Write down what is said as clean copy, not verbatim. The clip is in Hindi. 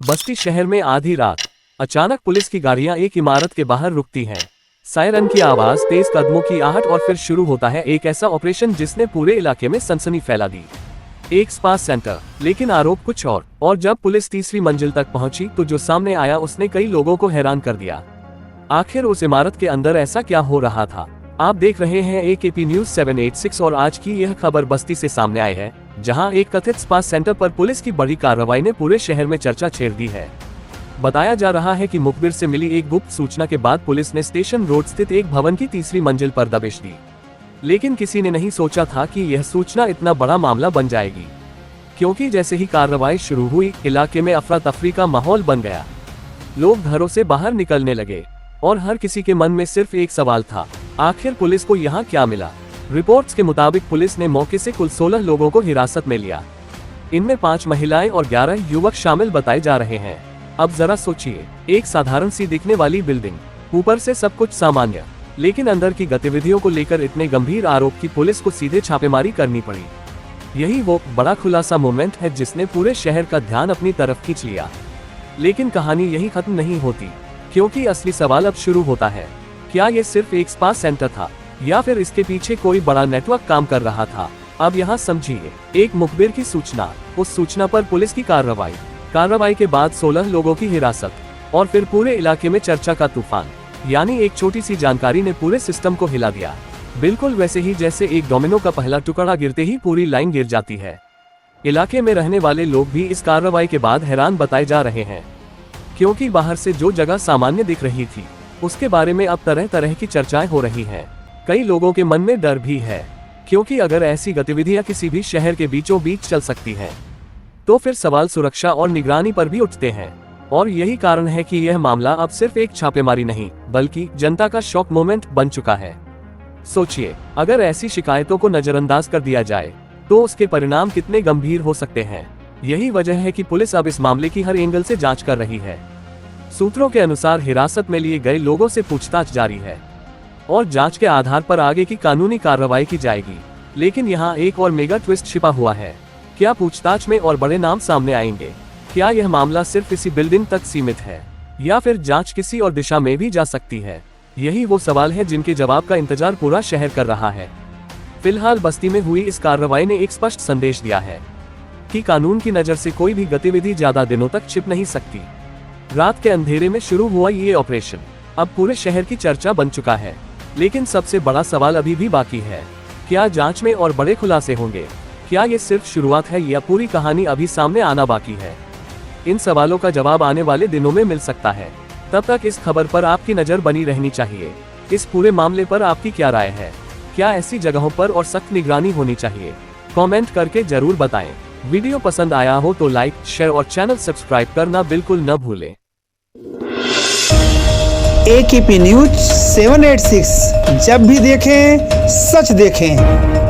बस्ती शहर में आधी रात अचानक पुलिस की गाड़ियां एक इमारत के बाहर रुकती हैं। सायरन की आवाज, तेज कदमों की आहट और फिर शुरू होता है एक ऐसा ऑपरेशन जिसने पूरे इलाके में सनसनी फैला दी। एक स्पा सेंटर, लेकिन आरोप कुछ और जब पुलिस तीसरी मंजिल तक पहुंची तो जो सामने आया उसने कई लोगों को हैरान कर दिया। आखिर उस इमारत के अंदर ऐसा क्या हो रहा था? आप देख रहे हैं AKP न्यूज 786 और आज की यह खबर बस्ती से सामने आई है, जहां एक कथित स्पा सेंटर पर पुलिस की बड़ी कार्रवाई ने पूरे शहर में चर्चा छेड़ दी है। बताया जा रहा है कि मुखबिर से मिली एक गुप्त सूचना के बाद पुलिस ने स्टेशन रोड स्थित एक भवन की तीसरी मंजिल पर दबिश दी। लेकिन किसी ने नहीं सोचा था कि यह सूचना इतना बड़ा मामला बन जाएगी, क्योंकि जैसे ही कार्रवाई शुरू हुई इलाके में अफरा तफरी का माहौल बन गया। लोग घरों से बाहर निकलने लगे और हर किसी के मन में सिर्फ एक सवाल था, आखिर पुलिस को यहाँ क्या मिला? रिपोर्ट्स के मुताबिक पुलिस ने मौके से कुल 16 लोगों को हिरासत में लिया। इनमें 5 महिलाएं और 11 युवक शामिल बताए जा रहे हैं। अब जरा सोचिए, एक साधारण सी दिखने वाली बिल्डिंग, ऊपर से सब कुछ सामान्य, लेकिन अंदर की गतिविधियों को लेकर इतने गंभीर आरोप की पुलिस को सीधे छापेमारी करनी पड़ी। यही वो बड़ा खुलासा मोमेंट है जिसने पूरे शहर का ध्यान अपनी तरफ खींच लिया। लेकिन कहानी यही खत्म नहीं होती, क्योंकि असली सवाल अब शुरू होता है। क्या ये सिर्फ एक स्पा सेंटर था या फिर इसके पीछे कोई बड़ा नेटवर्क काम कर रहा था? अब यहाँ समझिए, एक मुखबिर की सूचना, उस सूचना पर पुलिस की कार्रवाई के बाद 16 लोगों की हिरासत और फिर पूरे इलाके में चर्चा का तूफान। यानी एक छोटी सी जानकारी ने पूरे सिस्टम को हिला दिया, बिल्कुल वैसे ही जैसे एक डोमिनो का पहला टुकड़ा गिरते ही पूरी लाइन गिर जाती है। इलाके में रहने वाले लोग भी इस कार्रवाई के बाद हैरान बताए जा रहे हैं, क्योंकि बाहर से जो जगह सामान्य दिख रही थी उसके बारे में अब तरह तरह की चर्चाएं हो रही हैं। कई लोगों के मन में डर भी है, क्योंकि अगर ऐसी गतिविधियां किसी भी शहर के बीचों बीच चल सकती हैं, तो फिर सवाल सुरक्षा और निगरानी पर भी उठते हैं। और यही कारण है कि यह मामला अब सिर्फ एक छापेमारी नहीं, बल्कि जनता का शॉक मोमेंट बन चुका है। सोचिए, अगर ऐसी शिकायतों को नजरअंदाज कर दिया जाए तो उसके परिणाम कितने गंभीर हो सकते हैं। यही वजह है कि पुलिस अब इस मामले की हर एंगल से जांच कर रही है। सूत्रों के अनुसार हिरासत में लिए गए लोगों से पूछताछ जारी है और जांच के आधार पर आगे की कानूनी कार्रवाई की जाएगी। लेकिन यहाँ एक और मेगा ट्विस्ट छिपा हुआ है। क्या पूछताछ में और बड़े नाम सामने आएंगे? क्या यह मामला सिर्फ इसी बिल्डिंग तक सीमित है या फिर जांच किसी और दिशा में भी जा सकती है? यही वो सवाल है जिनके जवाब का इंतजार पूरा शहर कर रहा है। फिलहाल बस्ती में हुई इस कार्रवाई ने एक स्पष्ट संदेश दिया है कि कानून की नजर से कोई भी गतिविधि ज्यादा दिनों तक छिप नहीं सकती। रात के अंधेरे में शुरू हुआ ये ऑपरेशन अब पूरे शहर की चर्चा बन चुका है। लेकिन सबसे बड़ा सवाल अभी भी बाकी है, क्या जांच में और बड़े खुलासे होंगे? क्या ये सिर्फ शुरुआत है या पूरी कहानी अभी सामने आना बाकी है? इन सवालों का जवाब आने वाले दिनों में मिल सकता है। तब तक इस खबर पर आपकी नजर बनी रहनी चाहिए। इस पूरे मामले पर आपकी क्या राय है? क्या ऐसी जगहों पर और सख्त निगरानी होनी चाहिए? कमेंट करके जरूर बताएं। वीडियो पसंद आया हो तो लाइक, शेयर और चैनल सब्सक्राइब करना बिल्कुल न भूलें। AKP न्यूज 786, जब भी देखें सच देखें।